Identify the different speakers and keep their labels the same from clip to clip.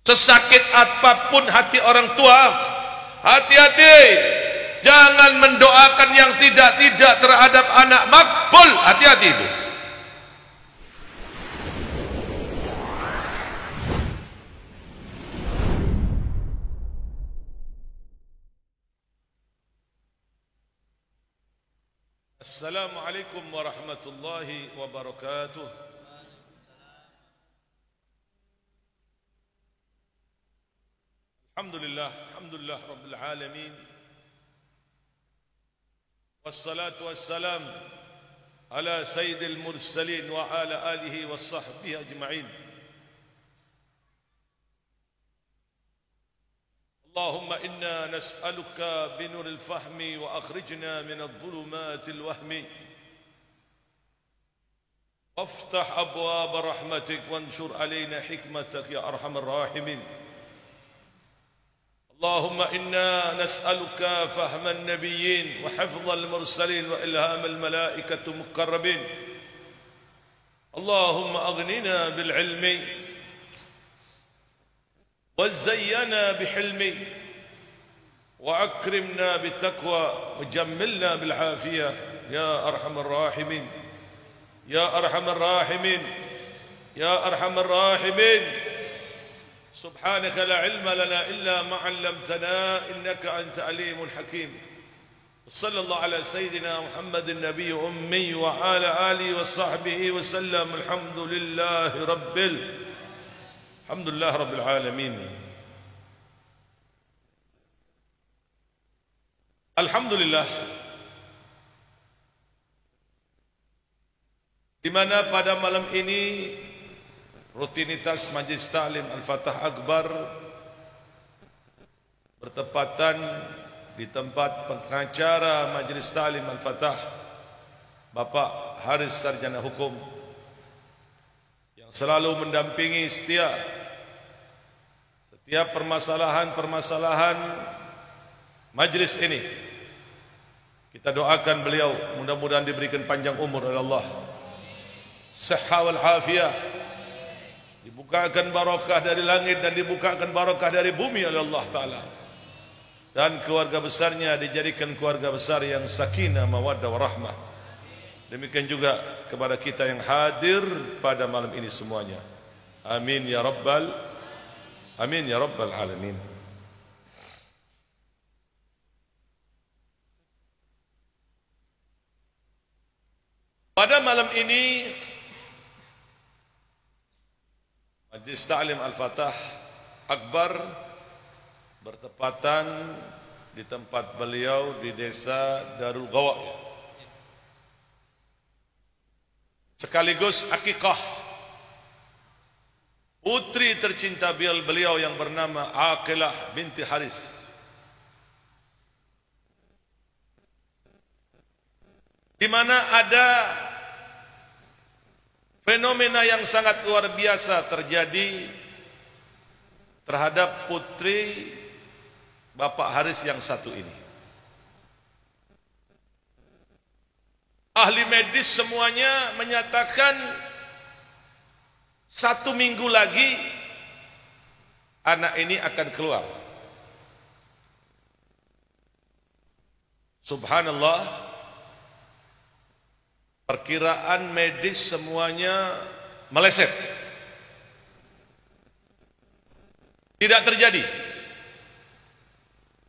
Speaker 1: Sesakit apapun hati orang tua, hati-hati. Jangan mendoakan yang tidak-tidak terhadap anak makbul. Hati-hati itu. Assalamualaikum warahmatullahi wabarakatuh. Alhamdulillah, alhamdulillah rabbil alamin. Wassalatu wassalam ala sayyidil mursalin wa ala alihi wa sahbihi ajma'in. Allahumma inna nas'aluka binuril fahmi wa akhrijna minadh dhulumatil wahmi waftah abwaab rahmatik wanshur alaina hikmatak ya arhamar rahimin. اللهم إنا نسألك فهم النبيين وحفظ المرسلين وإلهام الملائكة المقربين. اللهم أغننا بالعلم وزينا بحلم وأكرمنا بالتقوى وجملنا بالعافية يا أرحم الراحمين يا أرحم الراحمين يا أرحم الراحمين. سبحانك لا علم لنا إلا ما علمتنا إنك أنت عليم الحكيم. صلى الله على سيدنا محمد النبي أمي وعلى آله وصحبه وسلم. الحمد لله رب العالمين. Alhamdulillah, di mana pada malam ini rutinitas Majlis Ta'lim Al-Fatah Akbar bertepatan di tempat pengacara Majlis Ta'lim Al-Fatah Bapak Haris Sarjana Hukum yang selalu mendampingi setiap permasalahan-permasalahan majlis ini. Kita doakan beliau mudah-mudahan diberikan panjang umur oleh Allah, sihah wal afiyah, dibukakan barakah dari langit dan dibukakan barakah dari bumi oleh Allah Ta'ala, dan keluarga besarnya dijadikan keluarga besar yang sakinah, mawaddah, warahmah. Demikian juga kepada kita yang hadir pada malam ini semuanya. Amin ya rabbal alamin. Pada malam ini Majlis Ta'lim Al-Fatah Akbar bertepatan di tempat beliau di desa Darul Ghawa, sekaligus akikah putri tercinta beliau yang bernama Aqilah binti Haris. Di mana ada fenomena yang sangat luar biasa terjadi terhadap putri Bapak Haris yang satu ini. Ahli medis semuanya menyatakan 1 minggu lagi anak ini akan keluar. Subhanallah, perkiraan medis semuanya meleset. Tidak terjadi.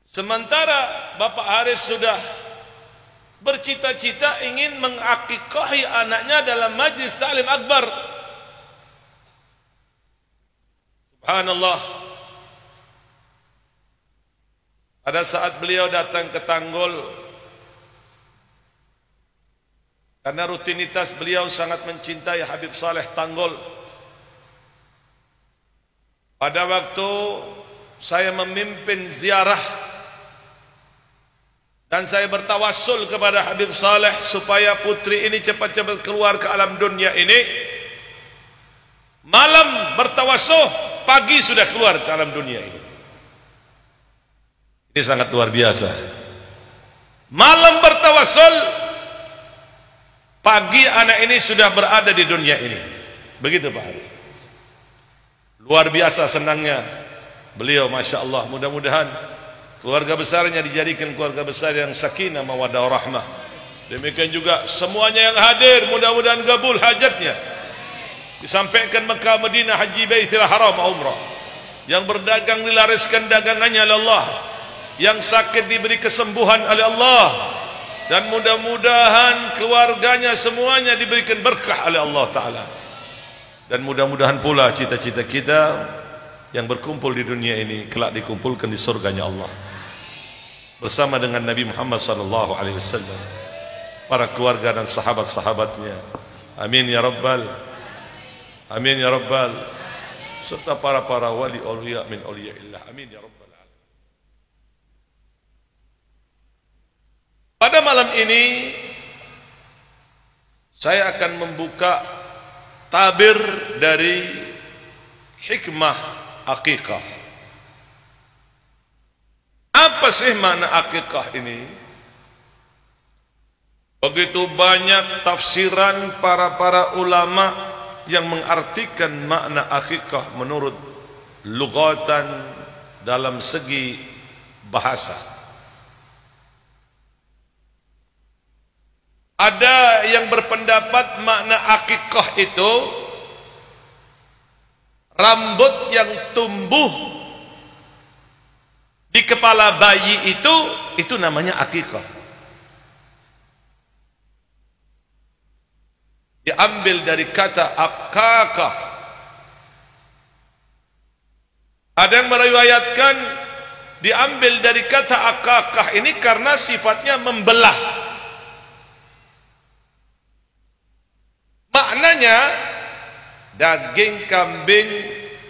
Speaker 1: Sementara Bapak Haris sudah bercita-cita ingin mengakikahi anaknya dalam Majlis Ta'lim Akbar. Subhanallah. Pada saat beliau datang ke Tanggul, karena rutinitas beliau sangat mencintai Habib Saleh Tanggul. Pada waktu saya memimpin ziarah dan saya bertawassul kepada Habib Saleh supaya putri ini cepat-cepat keluar ke alam dunia ini, malam bertawassul, pagi sudah keluar ke alam dunia ini. Ini sangat luar biasa. Malam bertawassul, pagi anak ini sudah berada di dunia ini. Begitu Pak Haris. Luar biasa senangnya beliau, Masya Allah. Mudah-mudahan keluarga besarnya dijadikan keluarga besar yang sakinah mawaddah warahmah. Demikian juga semuanya yang hadir, mudah-mudahan kabul hajatnya. Disampaikan Mekah, Madinah, Haji Baitul Haram, umrah. Yang berdagang dilariskan dagangannya oleh Allah. Yang sakit diberi kesembuhan oleh Allah. Dan mudah-mudahan keluarganya semuanya diberikan berkah oleh Allah Ta'ala. Dan mudah-mudahan pula cita-cita kita yang berkumpul di dunia ini kelak dikumpulkan di surganya Allah bersama dengan Nabi Muhammad SAW, para keluarga dan sahabat-sahabatnya. Amin ya Rabbal, amin ya Rabbal, serta para wali awliya min awliyaillah. Amin ya Rabbal. Pada malam ini saya akan membuka tabir dari hikmah akikah. Apa sih makna akikah ini? Begitu banyak tafsiran para ulama yang mengartikan makna akikah menurut lughatan dalam segi bahasa. Ada yang berpendapat makna akikah itu rambut yang tumbuh di kepala bayi itu namanya akikah. Diambil dari kata akakah. Ada yang meriwayatkan diambil dari kata akakah ini karena sifatnya membelah. Maknanya daging kambing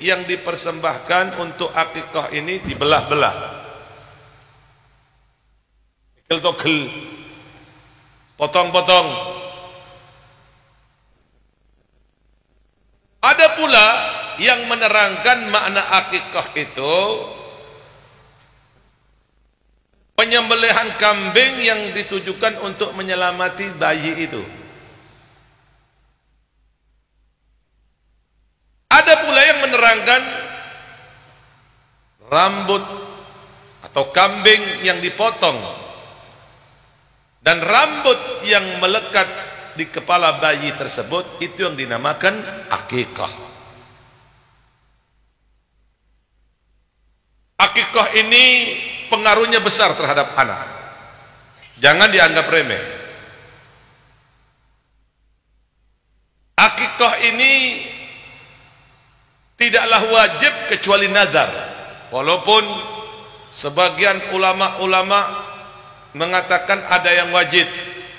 Speaker 1: yang dipersembahkan untuk akikah ini dibelah-belah. Togel, potong-potong. Ada pula yang menerangkan makna akikah itu penyembelihan kambing yang ditujukan untuk menyelamati bayi itu. Ada pula yang menerangkan rambut atau kambing yang dipotong dan rambut yang melekat di kepala bayi tersebut itu yang dinamakan akikah. Akikah ini pengaruhnya besar terhadap anak. Jangan dianggap remeh. Akikah ini tidaklah wajib kecuali nazar. Walaupun sebagian ulama-ulama mengatakan ada yang wajib,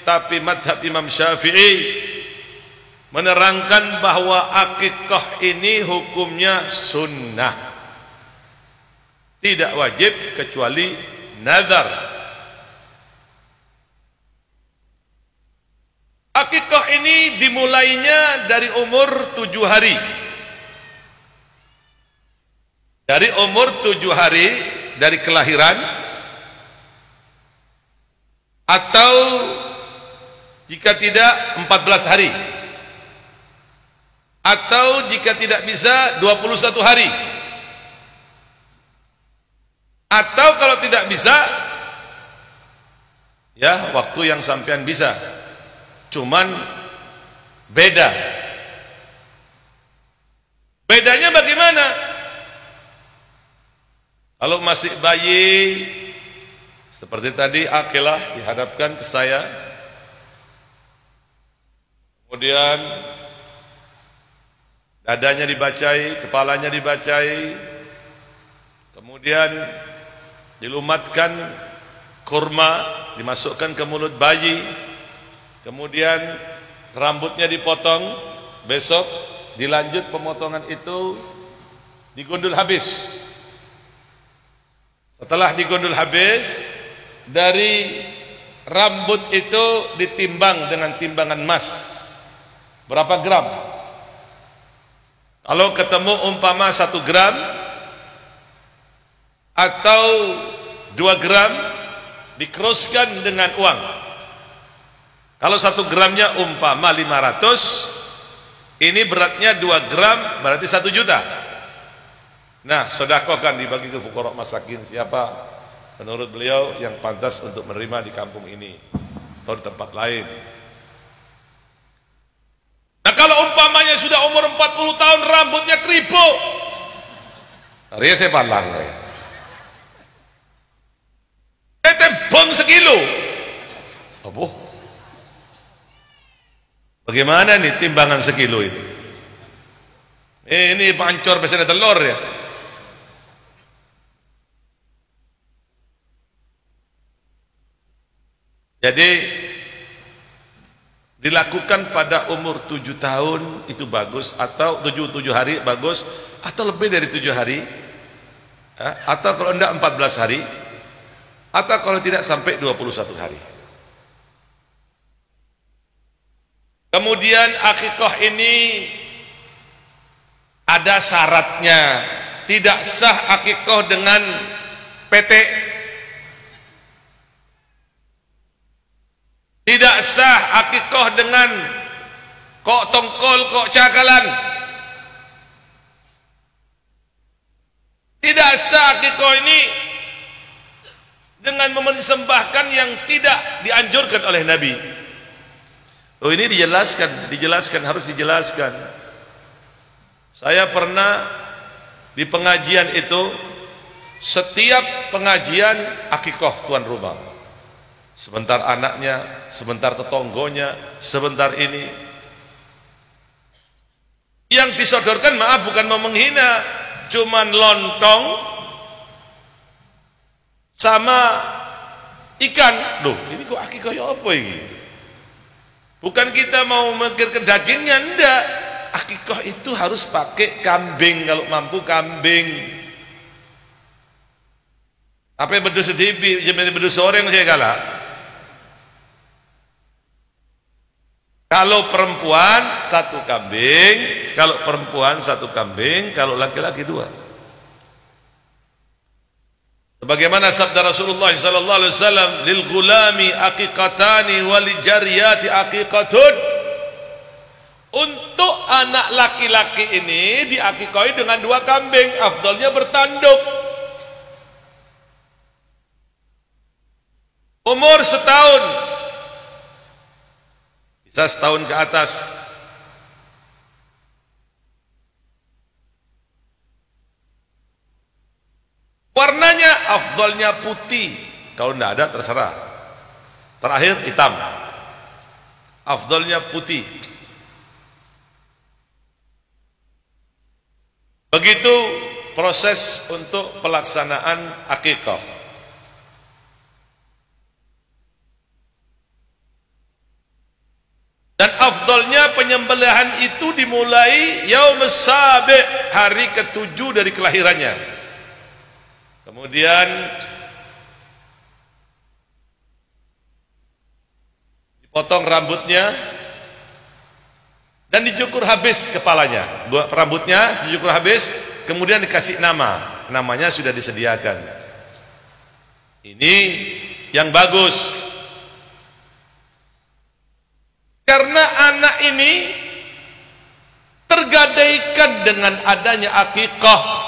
Speaker 1: tapi madhab Imam Syafi'i menerangkan bahwa akikah ini hukumnya sunnah, tidak wajib kecuali nazar. Akikah ini dimulainya dari umur 7 hari. Dari umur 7 hari dari kelahiran, atau jika tidak 14 hari, atau jika tidak bisa 21 hari, atau kalau tidak bisa ya waktu yang sampean bisa, cuman bedanya bagaimana? Kalau masih bayi seperti tadi akilah dihadapkan ke saya, kemudian dadanya dibacai, kepalanya dibacai, kemudian dilumatkan kurma dimasukkan ke mulut bayi, kemudian rambutnya dipotong, besok dilanjut pemotongan itu digondol habis. Setelah digondol habis, dari rambut itu ditimbang dengan timbangan emas. Berapa gram? Kalau ketemu umpama 1 gram atau 2 gram, dikroskan dengan uang. Kalau 1 gramnya umpama 500, ini beratnya 2 gram berarti 1 juta. Nah, sedekahkan dibagi ke fuqara masakin. Siapa menurut beliau yang pantas untuk menerima di kampung ini atau di tempat lain? Nah, kalau umpamanya sudah umur 40 tahun rambutnya kribo, Ria saya palang ya. Bong sekilo. Apa? Bagaimana nih timbangan sekilo itu? Ini pancor biasanya telur ya. Jadi dilakukan pada umur 7 tahun itu bagus, atau 7 hari bagus, atau lebih dari 7 hari, atau kalau tidak 14 hari, atau kalau tidak sampai 21 hari. Kemudian akikah ini ada syaratnya, tidak sah akikah dengan PT. Tidak sah akikah dengan kok tongkol, kok cakalan. Tidak sah akikah ini dengan mempersembahkan yang tidak dianjurkan oleh Nabi. Oh, ini dijelaskan, harus dijelaskan. Saya pernah di pengajian itu, setiap pengajian akikah tuan rumah. Sebentar anaknya, sebentar tetonggonya, sebentar ini. Yang disodorkan, maaf, bukan mau menghina, cuman lontong sama ikan. Loh, ini kok akikah ya apa ini? Bukan kita mau memikirkan dagingnya, enggak. Akikah itu harus pakai kambing, kalau mampu kambing. Apa yang bedus setipi, jenis bedus soreng saya kalah. Kalau perempuan 1 kambing, kalau perempuan 1 kambing, kalau laki-laki 2. Sebagaimana sabda Rasulullah sallallahu alaihi wasallam, lil gulami aqiqatani wal jariyati aqiqatun. Untuk anak laki-laki ini diakikahi dengan 2 kambing, afdalnya bertanduk. Umur setahun, bisa setahun ke atas. Warnanya afdalnya putih, kalau tidak ada terserah. Terakhir hitam, afdalnya putih. Begitu proses untuk pelaksanaan akikah. Dan afdalnya penyembelihan itu dimulai yaum sabi', hari ke-7 dari kelahirannya. Kemudian dipotong rambutnya dan dicukur habis kepalanya. Rambutnya dicukur habis, kemudian dikasih nama. Namanya sudah disediakan. Ini yang bagus. Karena anak ini tergadaikan dengan adanya akikah.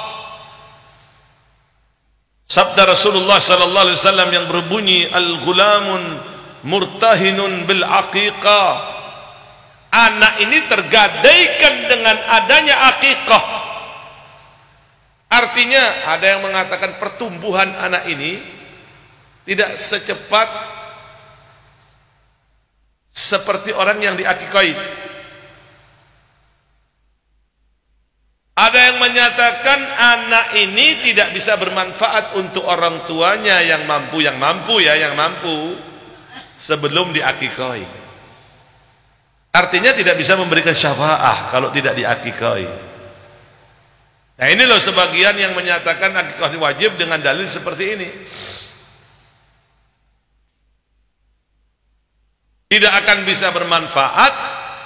Speaker 1: Sabda Rasulullah sallallahu alaihi wasallam yang berbunyi, al-ghulamun murtahinun bil aqiqah. Anak ini tergadaikan dengan adanya akikah. Artinya ada yang mengatakan pertumbuhan anak ini tidak secepat seperti orang yang diakikahi. Ada yang menyatakan anak ini tidak bisa bermanfaat untuk orang tuanya yang mampu sebelum diakikahi. Artinya tidak bisa memberikan syafaah kalau tidak diakikahi. Nah, ini loh sebagian yang menyatakan akikah wajib dengan dalil seperti ini. Tidak akan bisa bermanfaat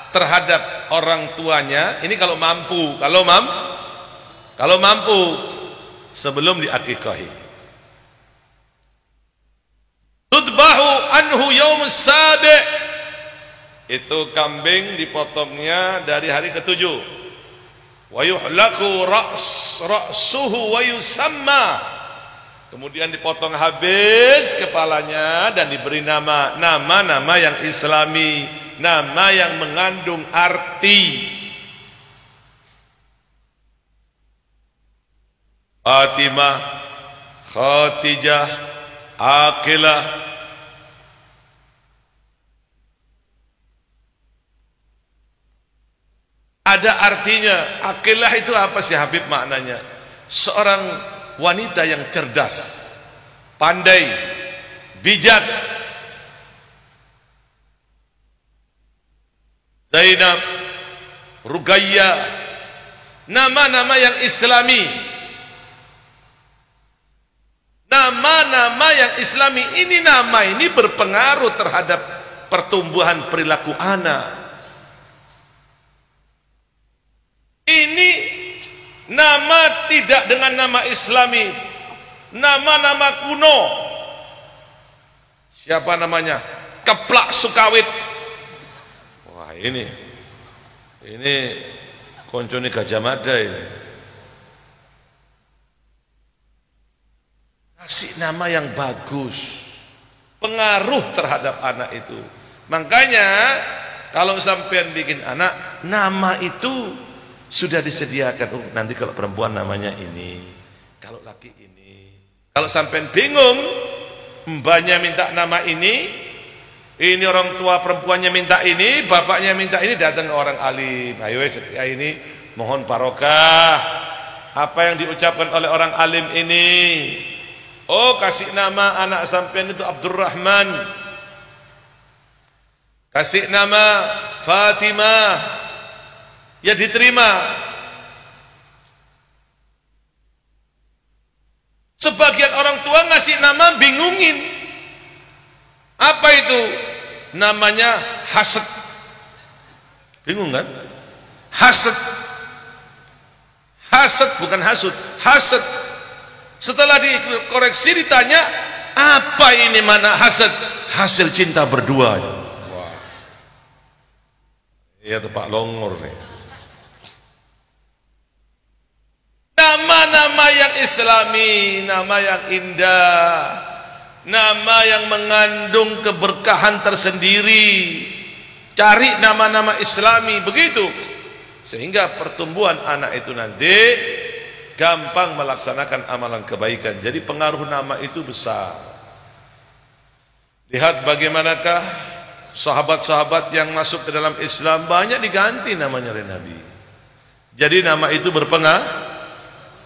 Speaker 1: terhadap orang tuanya. Ini kalau mampu, kalau mampu sebelum diakikahi. Tudbahu anhu yaum sabi'. Itu kambing dipotongnya dari hari ke-7. wa yuhlaqu ra'suhu wa yusamma, kemudian dipotong habis kepalanya dan diberi nama yang islami, nama yang mengandung arti. Fatimah, Khadijah, Aqilah. Ada artinya. Aqilah itu apa sih Habib maknanya? Seorang wanita yang cerdas, pandai, bijak. Zainab, Ruqayyah, nama-nama yang islami. Nama-nama yang islami ini, nama ini berpengaruh terhadap pertumbuhan perilaku anak. Ini nama tidak dengan nama islami, nama-nama kuno. Siapa namanya? Keplak Sukawit. Wah, ini koncone Gajah Mada ini. Kasih nama yang bagus, pengaruh terhadap anak itu. Makanya kalau sampean bikin anak, nama itu sudah disediakan. Nanti kalau perempuan namanya ini, kalau laki ini. Kalau sampean bingung, mbaknya minta nama ini orang tua perempuannya minta ini, bapaknya minta ini, datang ke orang alim. Ayo ya ini mohon barokah. Apa yang diucapkan oleh orang alim ini? Oh, kasih nama anak sampean itu Abdurrahman, kasih nama Fatimah, ya diterima. Sebagian orang tua ngasih nama bingungin. Apa itu? Namanya hasad. Bingung kan? Hasad. Hasad bukan hasud, hasad. Setelah dikoreksi ditanya, apa ini mana hasad? Hasil cinta berdua. Wah. Iya tuh Pak Longor nih. Nama-nama yang islami, nama yang indah, nama yang mengandung keberkahan tersendiri. Cari nama-nama islami, begitu. Sehingga pertumbuhan anak itu nanti gampang melaksanakan amalan kebaikan. Jadi pengaruh nama itu besar. Lihat bagaimanakah sahabat-sahabat yang masuk ke dalam Islam banyak diganti namanya oleh Nabi. Jadi nama itu berpengaruh.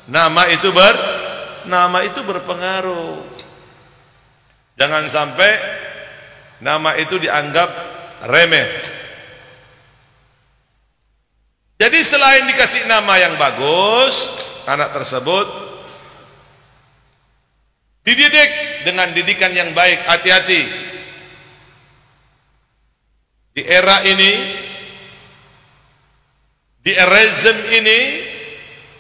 Speaker 1: Nama itu berpengaruh. Jangan sampai nama itu dianggap remeh. Jadi selain dikasih nama yang bagus, anak tersebut dididik dengan didikan yang baik. Hati-hati. Di era ini, di erazem ini,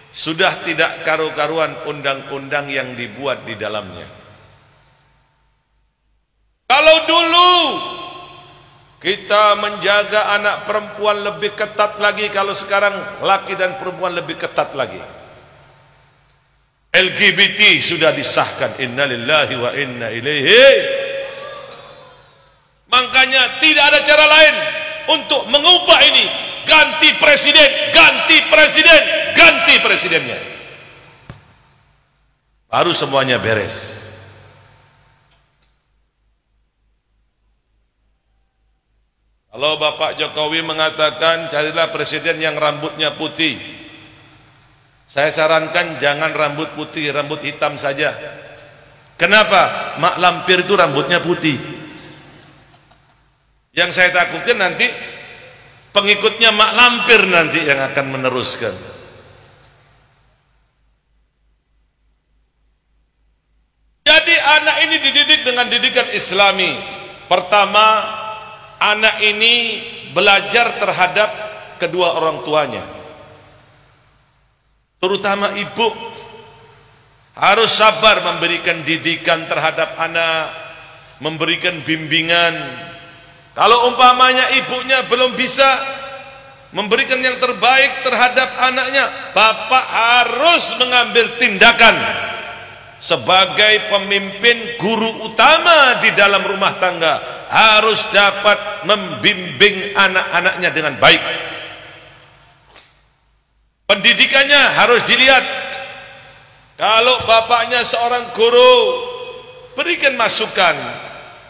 Speaker 1: sudah tidak karu-karuan undang-undang yang dibuat di dalamnya. Kalau dulu kita menjaga anak perempuan lebih ketat lagi, kalau sekarang laki dan perempuan lebih ketat lagi. LGBT sudah disahkan, innalillahi wa inna ilaihi. Makanya tidak ada cara lain untuk mengubah ini. Ganti presiden, ganti presiden, ganti presidennya. Baru semuanya beres. Kalau Bapak Jokowi mengatakan carilah presiden yang rambutnya putih, saya sarankan jangan rambut putih, rambut hitam saja. Kenapa? Mak Lampir itu rambutnya putih. Yang saya takutkan nanti pengikutnya Mak Lampir nanti yang akan meneruskan. Jadi anak ini dididik dengan didikan Islami. Pertama, anak ini belajar terhadap kedua orang tuanya. Terutama ibu harus sabar memberikan didikan terhadap anak, memberikan bimbingan. Kalau umpamanya ibunya belum bisa, memberikan yang terbaik terhadap anaknya, bapak harus mengambil tindakan sebagai pemimpin, guru utama di dalam rumah tangga, harus dapat membimbing anak-anaknya dengan baik. Pendidikannya harus dilihat. Kalau bapaknya seorang guru, berikan masukan,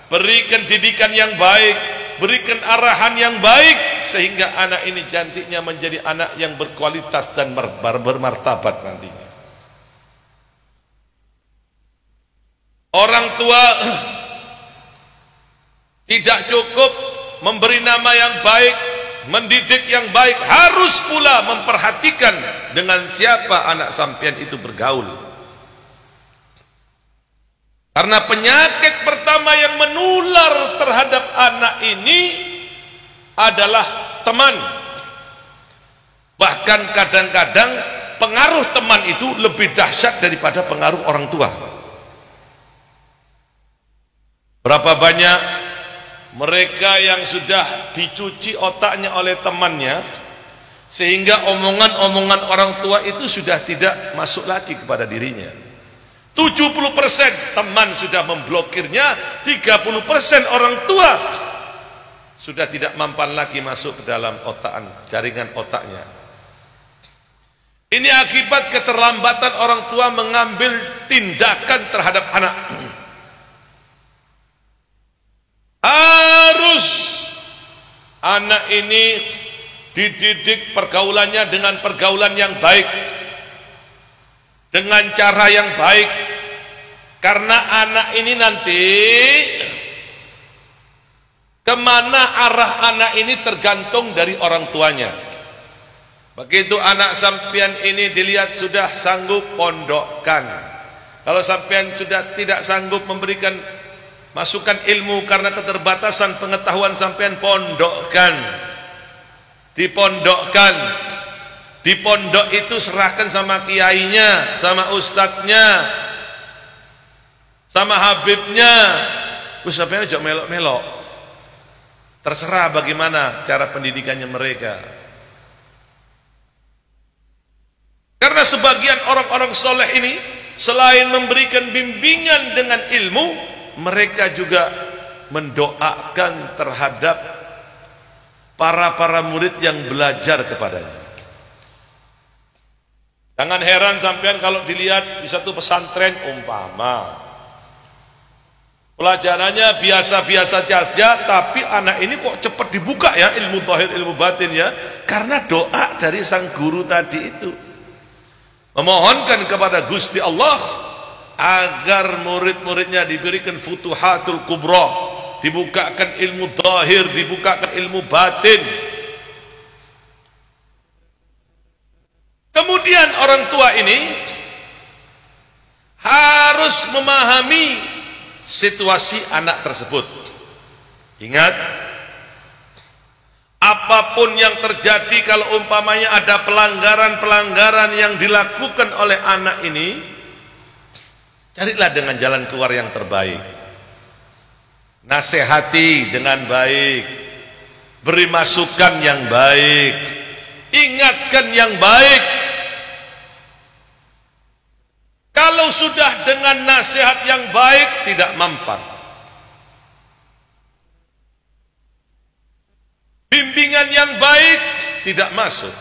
Speaker 1: berikan didikan yang baik, berikan arahan yang baik, sehingga anak ini cantiknya menjadi anak yang berkualitas dan bermartabat nantinya. Orang tua tidak cukup memberi nama yang baik, mendidik yang baik, harus pula memperhatikan dengan siapa anak sampean itu bergaul. Karena penyakit pertama yang menular terhadap anak ini adalah teman. Bahkan kadang-kadang pengaruh teman itu lebih dahsyat daripada pengaruh orang tua. Berapa banyak mereka yang sudah dicuci otaknya oleh temannya, sehingga omongan-omongan orang tua itu sudah tidak masuk lagi kepada dirinya. 70% teman sudah memblokirnya, 30% orang tua sudah tidak mampan lagi masuk ke dalam jaringan otaknya. Ini akibat keterlambatan orang tua mengambil tindakan terhadap anak. Harus anak ini dididik pergaulannya dengan pergaulan yang baik, dengan cara yang baik, karena anak ini nanti kemana arah anak ini tergantung dari orang tuanya. Begitu anak sampean ini dilihat sudah sanggup, pondokkan. Kalau sampean sudah tidak sanggup memberikan masukan ilmu karena keterbatasan pengetahuan, sampean pondokkan. Dipondokkan. Di pondok itu serahkan sama kiainya, sama ustadznya, sama habibnya. Sampean aja melok-melok. Terserah bagaimana cara pendidikannya mereka. Karena sebagian orang-orang soleh ini selain memberikan bimbingan dengan ilmu, mereka juga mendoakan terhadap para murid yang belajar kepadanya. Jangan heran sampean kalau dilihat di satu pesantren umpama pelajarannya biasa-biasa saja, tapi anak ini kok cepat dibuka ya ilmu zahir, ilmu batin ya, karena doa dari sang guru tadi itu. Memohonkan kepada Gusti Allah agar murid-muridnya diberikan futuhatul kubra, dibukakan ilmu zahir, dibukakan ilmu batin. Kemudian orang tua ini harus memahami situasi anak tersebut. Ingat, apapun yang terjadi, kalau umpamanya ada pelanggaran-pelanggaran yang dilakukan oleh anak ini, carilah dengan jalan keluar yang terbaik. Nasihati dengan baik, beri masukan yang baik, ingatkan yang baik. Kalau sudah dengan nasihat yang baik tidak mempan, bimbingan yang baik tidak masuk,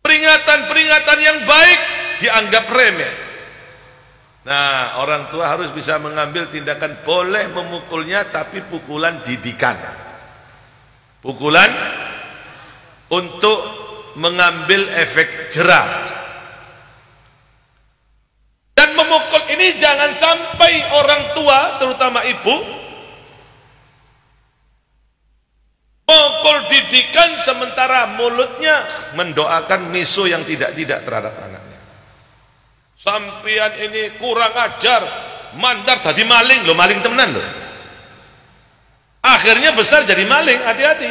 Speaker 1: peringatan-peringatan yang baik dianggap remeh. Nah, orang tua harus bisa mengambil tindakan. Boleh memukulnya, tapi pukulan didikan, pukulan untuk mengambil efek jerah. Dan memukul ini jangan sampai orang tua, terutama ibu, mukul didikan sementara mulutnya mendoakan miso yang tidak-tidak terhadap anaknya. Sampian ini kurang ajar, mandar jadi maling loh, maling temenan loh. Akhirnya besar jadi maling, hati-hati.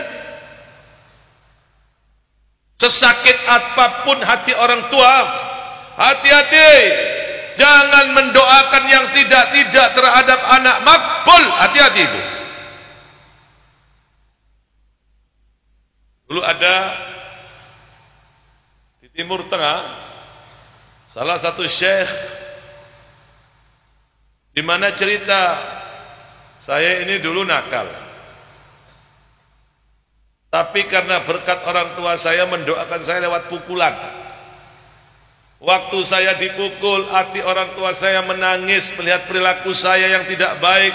Speaker 1: Sesakit apapun hati orang tua, hati-hati. Jangan mendoakan yang tidak-tidak terhadap anak, makbul, hati-hati itu. Dulu ada di Timur Tengah salah satu syekh di mana cerita saya ini dulu nakal. Tapi karena berkat orang tua saya mendoakan saya lewat pukulan. Waktu saya dipukul, hati orang tua saya menangis melihat perilaku saya yang tidak baik.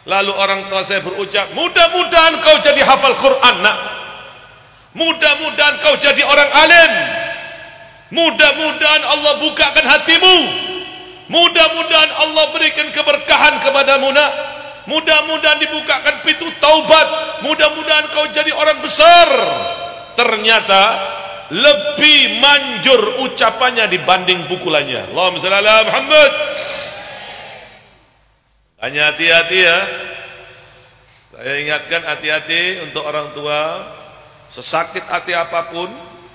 Speaker 1: Lalu orang tua saya berucap, mudah-mudahan kau jadi hafal Quran, nak. Mudah-mudahan kau jadi orang alim. Mudah-mudahan Allah bukakan hatimu. Mudah-mudahan Allah berikan keberkahan kepadamu, nak. Mudah-mudahan dibukakan pintu taubat. Mudah-mudahan kau jadi orang besar. Ternyata lebih manjur ucapannya dibanding pukulannya. Allahumma shalli ala Muhammad. Hanya hati-hati ya. Saya ingatkan hati-hati untuk orang tua. Sesakit hati apapun,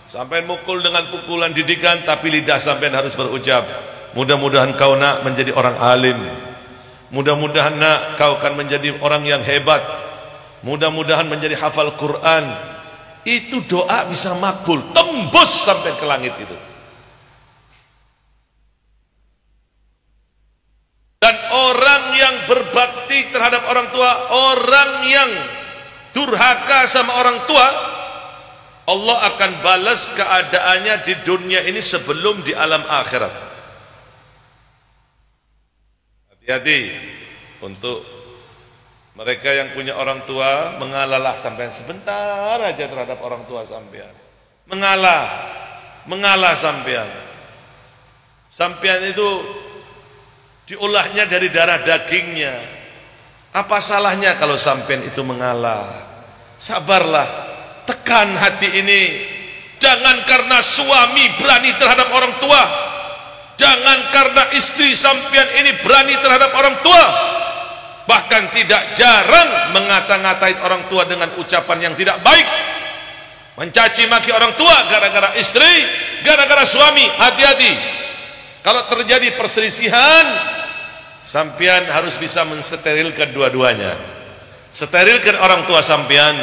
Speaker 1: sampai mukul dengan pukulan didikan, tapi lidah sampai harus berucap, mudah-mudahan kau nak menjadi orang alim. Mudah-mudahan nak kau akan menjadi orang yang hebat. Mudah-mudahan menjadi hafal Quran. Itu doa bisa makbul, tembus sampai ke langit itu. Dan orang yang berbakti terhadap orang tua, orang yang durhaka sama orang tua, Allah akan balas keadaannya di dunia ini sebelum di alam akhirat. Hati-hati untuk mereka yang punya orang tua, mengalahlah sampai sebentar aja terhadap orang tua sampean. Mengalah sampean. Sampean itu diolahnya dari darah dagingnya. Apa salahnya kalau sampean itu mengalah? Sabarlah, tekan hati ini. Jangan karena suami berani terhadap orang tua, jangan karena istri sampean ini berani terhadap orang tua. Bahkan tidak jarang mengata-ngatain orang tua dengan ucapan yang tidak baik, mencaci maki orang tua gara-gara istri, gara-gara suami. Hati-hati, kalau terjadi perselisihan, sampean harus bisa mensterilkan dua-duanya. Sterilkan orang tua sampean,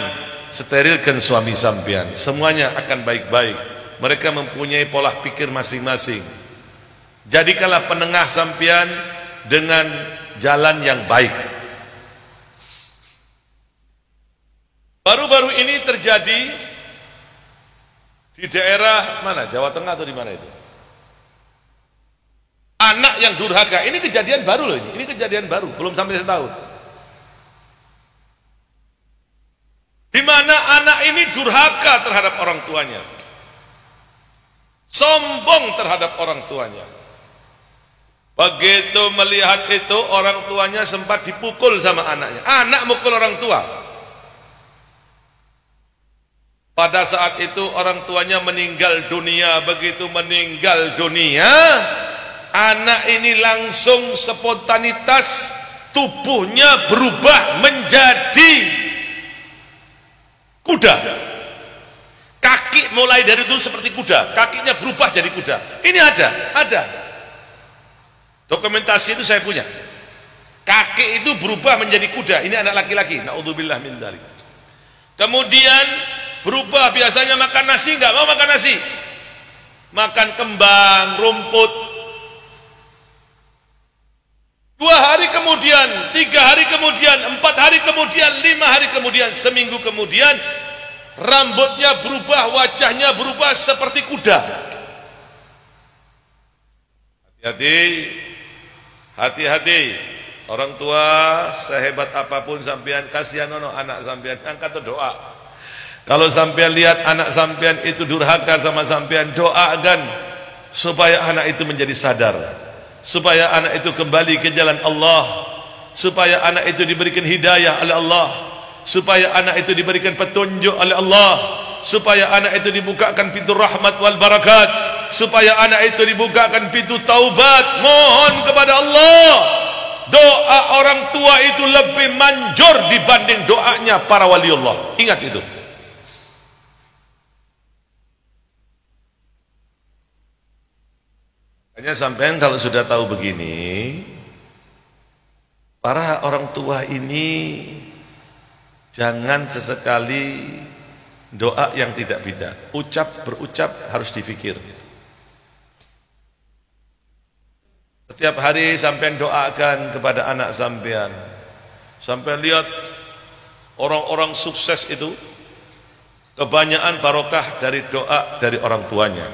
Speaker 1: sterilkan suami sampean. Semuanya akan baik-baik. Mereka mempunyai pola pikir masing-masing. Jadikanlah penengah sampean dengan jalan yang baik. Baru-baru ini terjadi di daerah mana? Jawa Tengah atau di mana itu? Anak yang durhaka. Ini kejadian baru loh ini. Ini kejadian baru, belum sampai setahun. Di mana anak ini durhaka terhadap orang tuanya. Sombong terhadap orang tuanya. Begitu melihat itu, orang tuanya sempat dipukul sama anaknya. Anak mukul orang tua. Pada saat itu orang tuanya meninggal dunia. Begitu meninggal dunia, anak ini langsung spontanitas tubuhnya berubah menjadi kuda. Kaki mulai dari itu seperti kuda, kakinya berubah jadi kuda. Ini ada. Dokumentasi itu saya punya. Kaki itu berubah menjadi kuda. Ini anak laki-laki. Naudzubillah min dzalik. Kemudian berubah, biasanya makan nasi, nggak mau makan nasi, makan kembang, rumput. 2 hari kemudian, 3 hari kemudian, 4 hari kemudian, 5 hari kemudian, seminggu kemudian, rambutnya berubah, wajahnya berubah seperti kuda. Hati-hati. Orang tua sehebat apapun sampean, kasihan ono anak sampean, angkat doa. Kalau sampean lihat anak sampean itu durhaka sama sampean, doakan supaya anak itu menjadi sadar, supaya anak itu kembali ke jalan Allah, supaya anak itu diberikan hidayah oleh Allah, supaya anak itu diberikan petunjuk oleh Allah, supaya anak itu dibukakan pintu rahmat wal barakat, supaya anak itu dibukakan pintu taubat. Mohon kepada Allah. Doa orang tua itu lebih manjur dibanding doanya para waliullah. Ingat itu. Hanya sampean kalau sudah tahu begini, para orang tua ini jangan sesekali doa yang tidak bid'ah. Berucap harus difikir. Setiap hari sampean doakan kepada anak sampean. Sampean lihat orang-orang sukses itu kebanyakan barokah dari doa dari orang tuanya.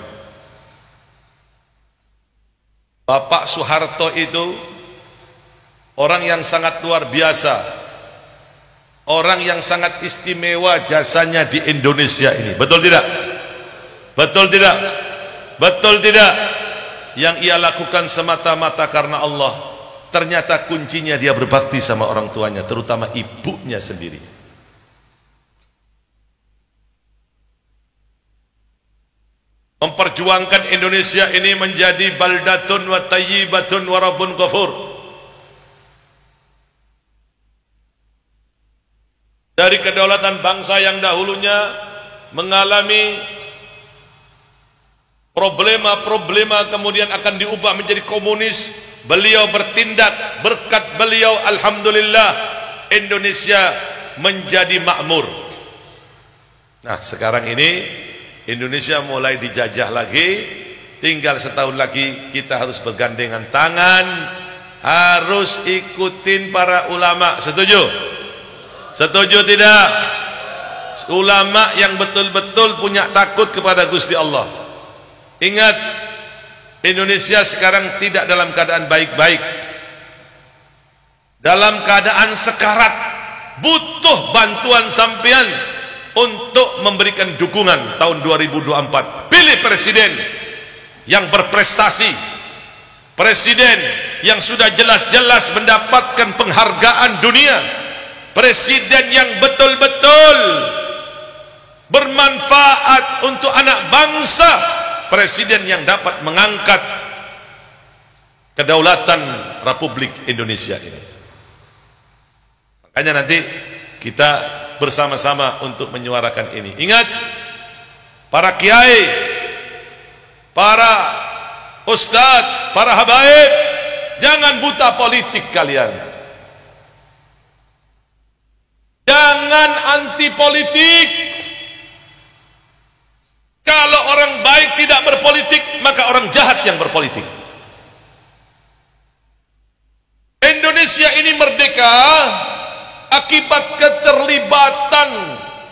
Speaker 1: Bapak Soeharto itu orang yang sangat luar biasa, orang yang sangat istimewa jasanya di Indonesia ini. Betul tidak? Betul tidak? Betul tidak? Yang ia lakukan semata-mata karena Allah. Ternyata kuncinya dia berbakti sama orang tuanya, terutama ibunya sendiri. Memperjuangkan Indonesia ini menjadi baldatun wa tayyibatun wa rabbun ghafur. Dari kedaulatan bangsa yang dahulunya mengalami problema-problema kemudian akan diubah menjadi komunis, beliau bertindak, berkat beliau alhamdulillah Indonesia menjadi makmur. Nah, sekarang ini Indonesia mulai dijajah lagi, tinggal setahun lagi kita harus bergandengan tangan, harus ikutin para ulama. Setuju? Setuju tidak? Ulama yang betul-betul punya takut kepada Gusti Allah. Ingat, Indonesia sekarang tidak dalam keadaan baik-baik, dalam keadaan sekarat, butuh bantuan sampean untuk memberikan dukungan tahun 2024. Pilih presiden yang berprestasi, presiden yang sudah jelas-jelas mendapatkan penghargaan dunia, presiden yang betul-betul bermanfaat untuk anak bangsa, presiden yang dapat mengangkat kedaulatan Republik Indonesia ini. Makanya nanti kita bersama-sama untuk menyuarakan ini. Ingat, para kiai, para ustadz, para habaib, jangan buta politik kalian. Jangan anti politik. Kalau orang baik tidak berpolitik, maka orang jahat yang berpolitik. Indonesia ini merdeka akibat keterlibatan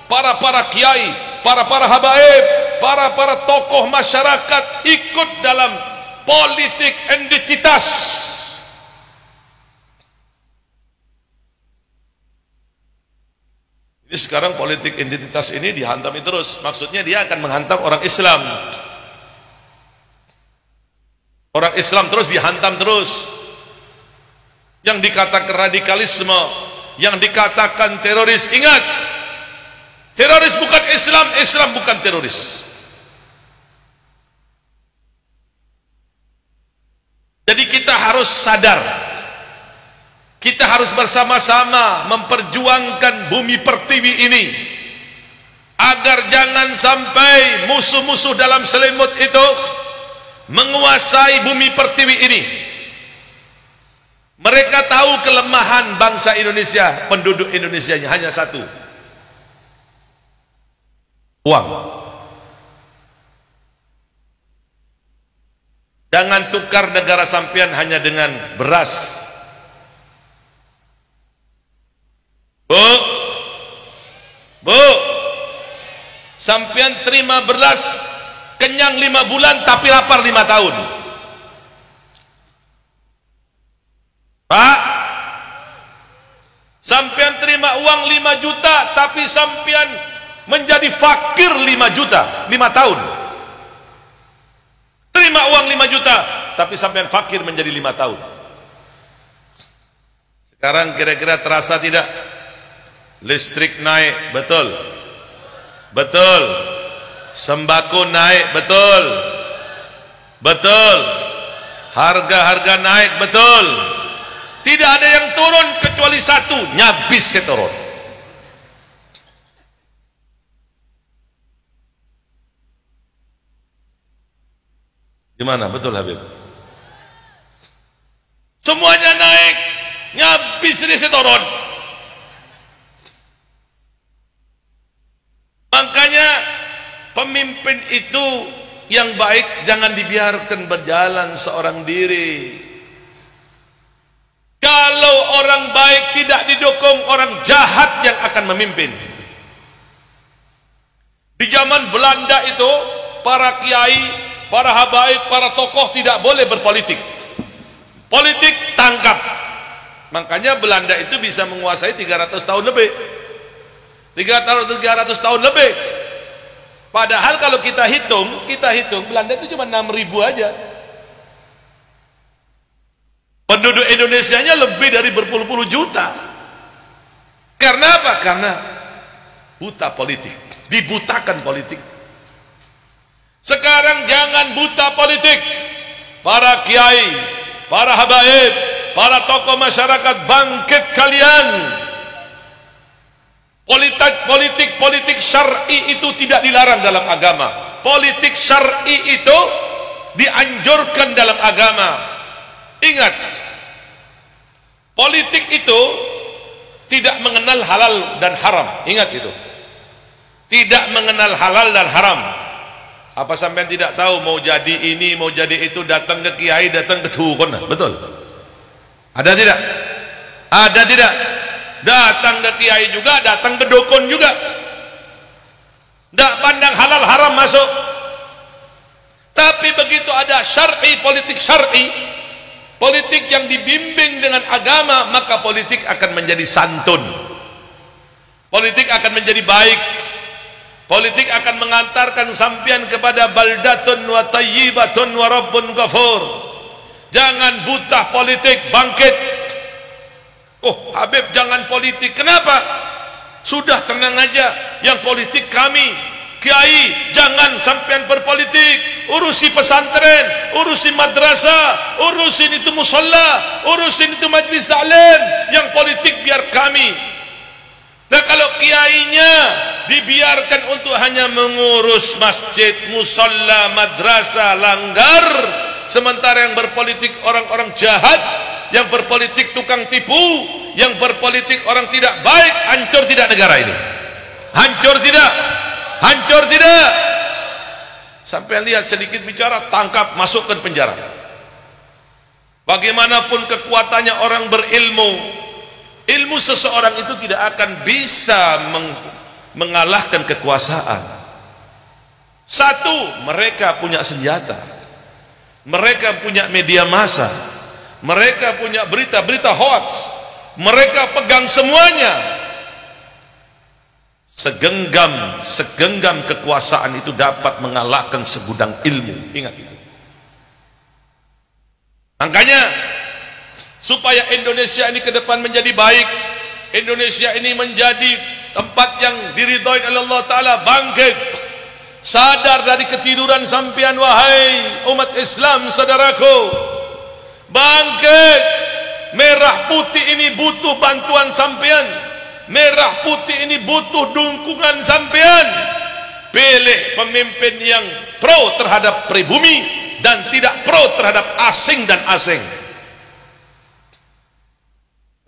Speaker 1: para kiai, para habaib, para tokoh masyarakat ikut dalam politik identitas. Ini sekarang politik identitas ini dihantami terus. Maksudnya dia akan menghantam orang Islam. Orang Islam terus dihantam terus. Yang dikatakan radikalisme, yang dikatakan teroris. Ingat, teroris bukan Islam, Islam bukan teroris. Jadi kita harus sadar, kita harus bersama-sama memperjuangkan bumi pertiwi ini agar jangan sampai musuh-musuh dalam selimut itu menguasai bumi pertiwi ini. Mereka tahu kelemahan bangsa Indonesia, penduduk Indonesia hanya satu: uang. Jangan tukar negara sampean hanya dengan beras. Bu, sampean terima beras kenyang 5 bulan tapi lapar 5 tahun. Pak, sampean terima uang 5 juta tapi sampean menjadi fakir 5 juta 5 tahun. Terima uang 5 juta tapi sampean fakir menjadi 5 tahun. Sekarang kira-kira terasa tidak? Listrik naik, betul? Betul. Sembako naik, betul? Betul. Harga-harga naik, betul? Tidak ada yang turun kecuali satu, nyabis setorot. Gimana? Betul Habib? Semuanya naik, nyabis setorot. Makanya pemimpin itu yang baik jangan dibiarkan berjalan seorang diri. Kalau orang baik tidak didukung, orang jahat yang akan memimpin. Di zaman Belanda itu, para kiai, para habaib, para tokoh tidak boleh berpolitik. Politik tangkap. Makanya Belanda itu bisa menguasai 300 tahun lebih. 300 tahun lebih. Padahal kalau kita hitung Belanda itu cuma 6.000 aja. Penduduk Indonesianya lebih dari berpuluh-puluh juta. Karena apa? Karena buta politik, dibutakan politik. Sekarang jangan buta politik. Para kiai, para habaib, para tokoh masyarakat, bangkit kalian. Politik syar'i itu tidak dilarang dalam agama. Politik syar'i itu dianjurkan dalam agama. Ingat, politik itu tidak mengenal halal dan haram. Ingat itu. Tidak mengenal halal dan haram. Apa sampean tidak tahu mau jadi ini, mau jadi itu, datang ke kiai, datang ke dukun? Betul? Ada tidak? Ada tidak? Datang ke kiai juga, datang ke dukun juga. Tidak pandang halal haram masuk. Tapi begitu ada syar'i, politik syar'i, politik yang dibimbing dengan agama, maka politik akan menjadi santun. Politik akan menjadi baik. Politik akan mengantarkan sampian kepada baldatun wa tayyibatun wa rabbun ghafur. Jangan buta politik, bangkit. Oh, Habib jangan politik. Kenapa? Sudah tenang aja. Yang politik kami, kiai, jangan sampean berpolitik. Urusi pesantren, urusi madrasah, urusin itu musola, urusin itu majlis taklim. Yang politik biar kami. Nah, kalau kiainya dibiarkan untuk hanya mengurus masjid, musola, madrasah, langgar, sementara yang berpolitik orang-orang jahat, yang berpolitik tukang tipu, yang berpolitik orang tidak baik, hancur tidak negara ini? Hancur tidak? Hancur tidak? Sampai lihat sedikit bicara, tangkap, masukkan penjara. Bagaimanapun kekuatannya orang berilmu, ilmu seseorang itu tidak akan bisa mengalahkan kekuasaan. Satu, mereka punya senjata, mereka punya media massa, mereka punya berita-berita hoax, mereka pegang semuanya. Segenggam kekuasaan itu dapat mengalahkan segudang ilmu. Ingat itu. Makanya supaya Indonesia ini ke depan menjadi baik, Indonesia ini menjadi tempat yang diridhoi oleh Allah Ta'ala, bangkit, sadar dari ketiduran sampian, wahai umat Islam saudaraku, bangkit. Merah putih ini butuh bantuan sampean. Merah putih ini butuh dukungan sampean. Pilih pemimpin yang pro terhadap pribumi dan tidak pro terhadap asing dan asing.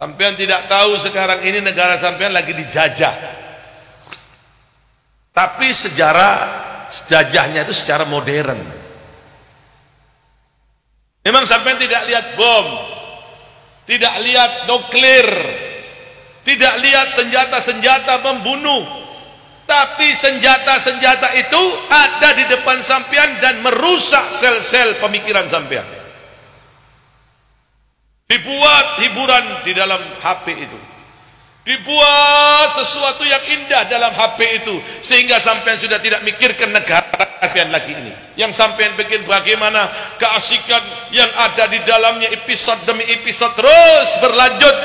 Speaker 1: Sampean tidak tahu sekarang ini negara sampean lagi dijajah. Tapi sejajahnya itu secara modern. Memang sampean tidak lihat bom, tidak lihat nuklir, tidak lihat senjata-senjata membunuh, tapi senjata-senjata itu ada di depan sampean dan merusak sel-sel pemikiran sampean. Dibuat hiburan di dalam HP itu, dibuat sesuatu yang indah dalam HP itu, sehingga sampean sudah tidak mikirkan negara sampean lagi ini. Yang sampean pikir bagaimana keasikan yang ada di dalamnya, episode demi episode terus berlanjut.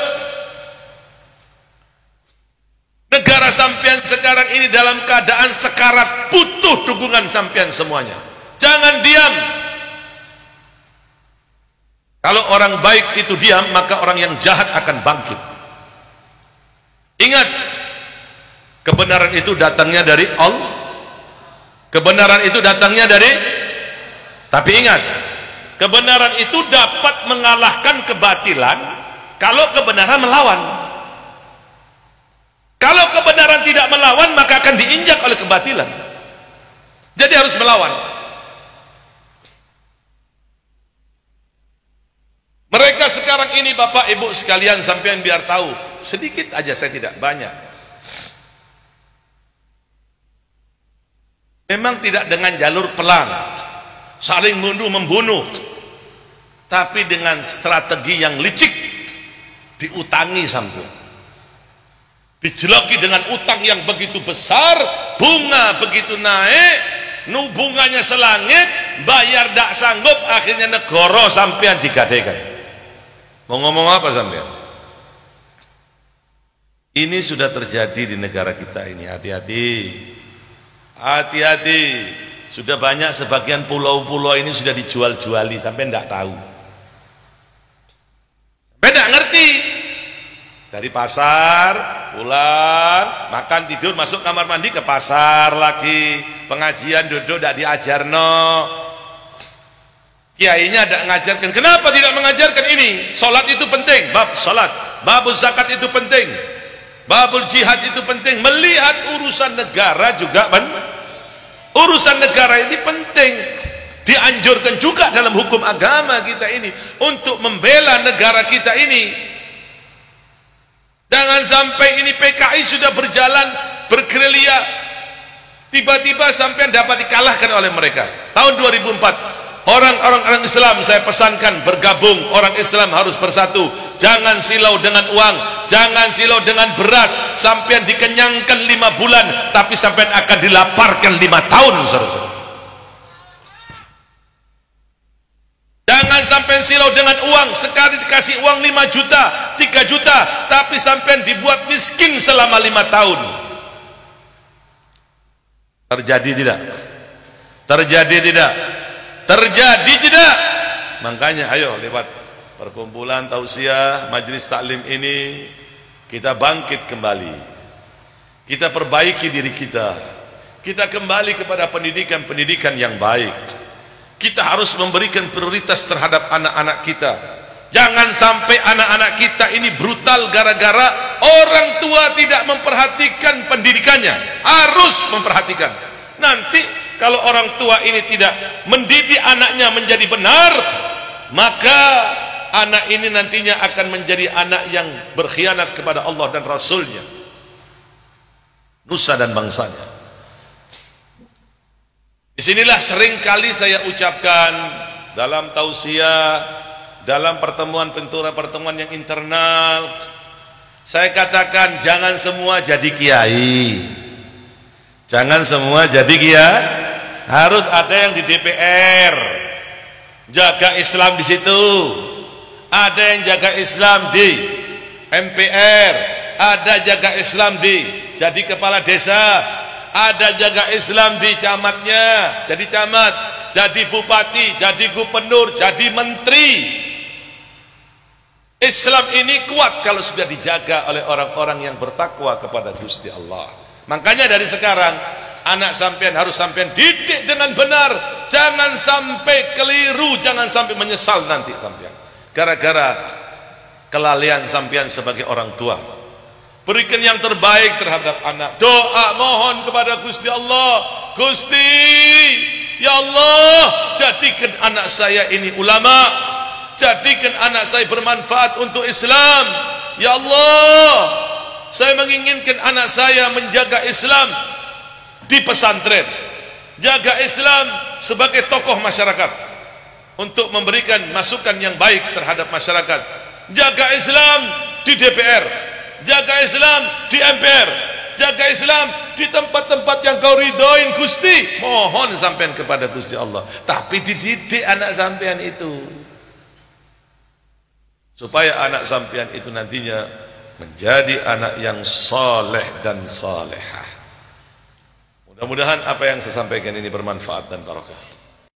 Speaker 1: Negara sampean sekarang ini dalam keadaan sekarat, butuh dukungan sampean semuanya. Jangan diam. Kalau orang baik itu diam, maka orang yang jahat akan bangkit. Ingat, kebenaran itu datangnya dari Allah. Kebenaran itu datangnya dari, tapi ingat, kebenaran itu dapat mengalahkan kebatilan kalau kebenaran melawan. Kalau kebenaran tidak melawan, maka akan diinjak oleh kebatilan. Jadi harus melawan. Mereka sekarang ini Bapak Ibu sekalian, sampean biar tahu, sedikit aja, saya tidak banyak. Memang tidak dengan jalur perang, saling membunuh, tapi dengan strategi yang licik, diutangi sampai. Dijeloki dengan utang yang begitu besar, bunga begitu naik, bunganya selangit, bayar tak sanggup, akhirnya negara sampean digadaikan. Mau ngomong apa sampean? Ini sudah terjadi di negara kita ini. Hati-hati, hati-hati. Sudah banyak, sebagian pulau-pulau ini sudah dijual-juali, sampai tidak tahu, sampai tidak ngerti. Dari pasar pulang, makan, tidur, masuk kamar mandi, ke pasar lagi, pengajian duduk tidak diajarno, kiainya tidak mengajarkan. Kenapa tidak mengajarkan ini? Salat itu penting, bab salat, bab zakat itu penting, babul jihad itu penting. Melihat urusan negara juga urusan negara ini penting. Dianjurkan juga dalam hukum agama kita ini untuk membela negara kita ini. Jangan sampai ini PKI sudah berjalan bergerilya, tiba-tiba sampai dapat dikalahkan oleh mereka. Tahun 2004, orang-orang Islam saya pesankan bergabung. Orang Islam harus bersatu. Jangan silau dengan uang, jangan silau dengan beras. Sampean dikenyangkan 5 bulan, tapi sampean akan dilaparkan 5 tahun, saudara-saudara. Jangan sampai silau dengan uang, sekali dikasih uang 5 juta, 3 juta, tapi sampai dibuat miskin selama 5 tahun. Terjadi tidak? Terjadi tidak? Terjadi tidak? Makanya ayo lewat perkumpulan tausiah, majelis taklim ini, kita bangkit kembali. Kita perbaiki diri kita. Kita kembali kepada pendidikan-pendidikan yang baik. Kita harus memberikan prioritas terhadap anak-anak kita. Jangan sampai anak-anak kita ini brutal gara-gara orang tua tidak memperhatikan pendidikannya. Harus memperhatikan. Nanti kalau orang tua ini tidak mendidik anaknya menjadi benar, maka anak ini nantinya akan menjadi anak yang berkhianat kepada Allah dan Rasulnya, nusa dan bangsanya. Disinilah sering kali saya ucapkan dalam tausiah, dalam pertemuan yang internal, saya katakan jangan semua jadi kiai, jangan semua jadi kiai. Harus ada yang di DPR jaga Islam di situ, ada yang jaga Islam di MPR, ada jaga Islam di jadi kepala desa, ada jaga Islam di camatnya, jadi camat, jadi bupati, jadi gubernur, jadi menteri. Islam ini kuat kalau sudah dijaga oleh orang-orang yang bertakwa kepada Gusti Allah. Makanya dari sekarang anak sampean harus sampean didik dengan benar. Jangan sampai keliru, jangan sampai menyesal nanti sampean gara-gara kelalaian sampean sebagai orang tua. Berikan yang terbaik terhadap anak. Doa mohon kepada Gusti Allah. Gusti, ya Allah, jadikan anak saya ini ulama, jadikan anak saya bermanfaat untuk Islam. Ya Allah, saya menginginkan anak saya menjaga Islam di pesantren, jaga Islam sebagai tokoh masyarakat untuk memberikan masukan yang baik terhadap masyarakat, jaga Islam di DPR, jaga Islam di MPR, jaga Islam di tempat-tempat yang kau ridhoin Gusti. Mohon sampean kepada Gusti Allah, tapi dididik anak sampean itu supaya anak sampean itu nantinya menjadi anak yang saleh dan salehah. Mudah-mudahan apa yang saya sampaikan ini bermanfaat dan barakah.